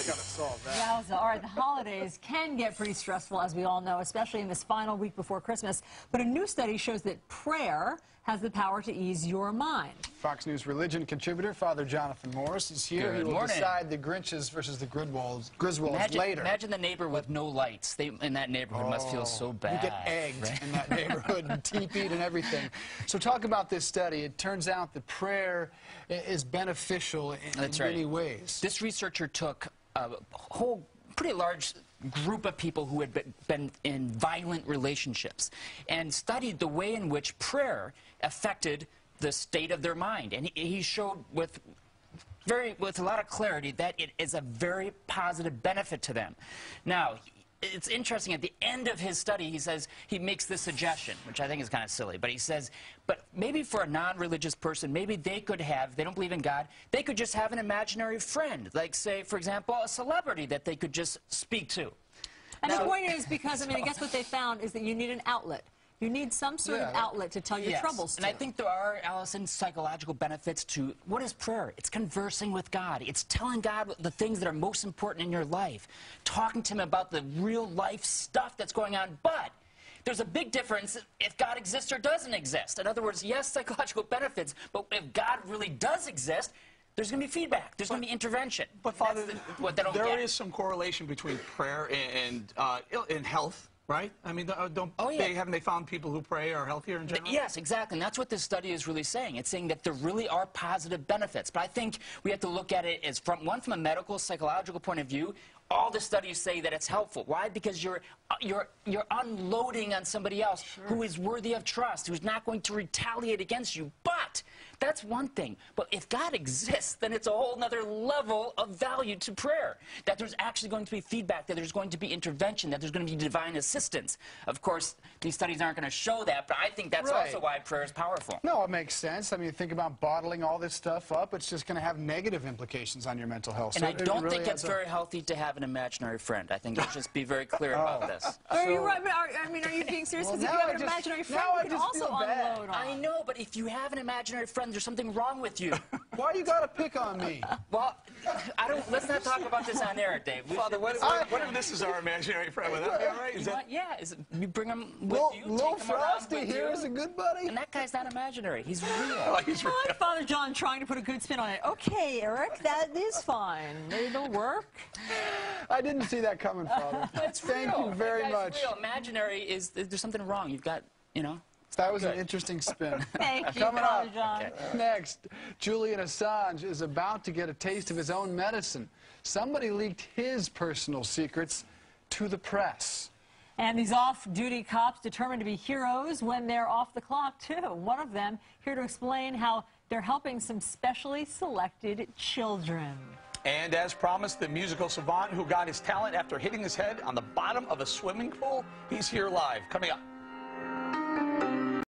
got to solve that. Yowza. All right, the holidays can get pretty stressful, as we all know, especially in this final week before Christmas. But a new study shows that prayer has the power to ease your mind. Fox News religion contributor Father Jonathan Morris is here. He will decide the Grinches versus the Griswolds later. Imagine the neighbor with no lights. They in that neighborhood must feel so bad. You get egged right? in that neighborhood and teepeed and everything. So talk about this study. It turns out that prayer is beneficial in many ways. This researcher took a whole pretty large group of people who had been in violent relationships and studied the way in which prayer affected the state of their mind. And he showed with a lot of clarity that it is a very positive benefit to them. Now, it's interesting, at the end of his study, he says, he makes this suggestion, which I think is kind of silly, but he says, but maybe for a non-religious person, maybe they could have, they don't believe in God, they could just have an imaginary friend, like, say, for example, a celebrity that they could just speak to. And the point is, because, I mean, I guess what they found is that you need an outlet. You need some sort of outlet to tell your troubles to. And I think there are, Allison, psychological benefits to, what is prayer? It's conversing with God. It's telling God the things that are most important in your life. Talking to Him about the real life stuff that's going on. But there's a big difference if God exists or doesn't exist. In other words, yes, psychological benefits, but if God really does exist, there's going to be feedback. There's going to be intervention. But, Father, there is some correlation between prayer and health. Right? I mean, haven't they found people who pray are healthier in general? Yes, exactly. And that's what this study is really saying. It's saying that there really are positive benefits. But I think we have to look at it as from a medical, psychological point of view. All the studies say that it's helpful. Why? Because you're unloading on somebody else who is worthy of trust, who's not going to retaliate against you. But that's one thing. But if God exists, then it's a whole other level of value to prayer. That there's actually going to be feedback, that there's going to be intervention, that there's going to be divine assistance. Of course, these studies aren't going to show that, but I think that's also why prayer is powerful. No, it makes sense. I mean, think about bottling all this stuff up. It's just going to have negative implications on your mental health. And I don't think it's very healthy to have an imaginary friend. I think let's just be very clear about this. Are you right? I mean, are you being serious? Because if you have an imaginary friend, you can also unload on. I know, but if you have an imaginary friend, there's something wrong with you. Why you got to pick on me? Well, let's not talk about this on air, Dave. Father, what if this is our imaginary friend? Would that be all right? You bring him with you. Little Frosty here is a good buddy. And that guy's not imaginary. He's real. Oh, he's real. Father John trying to put a good spin on it. Okay, Eric, that is fine. Maybe it'll work. I didn't see that coming, Father. Thank you very much. Real. Imaginary is, there's something wrong. You've got, That was an interesting spin. Thank you, Coming Father up John. next, Julian Assange is about to get a taste of his own medicine. Somebody leaked his personal secrets to the press. And these off-duty cops determined to be heroes when they're off the clock, too. One of them here to explain how they're helping some specially selected children. And as promised, the musical savant who got his talent after hitting his head on the bottom of a swimming pool, he's here live. Coming up.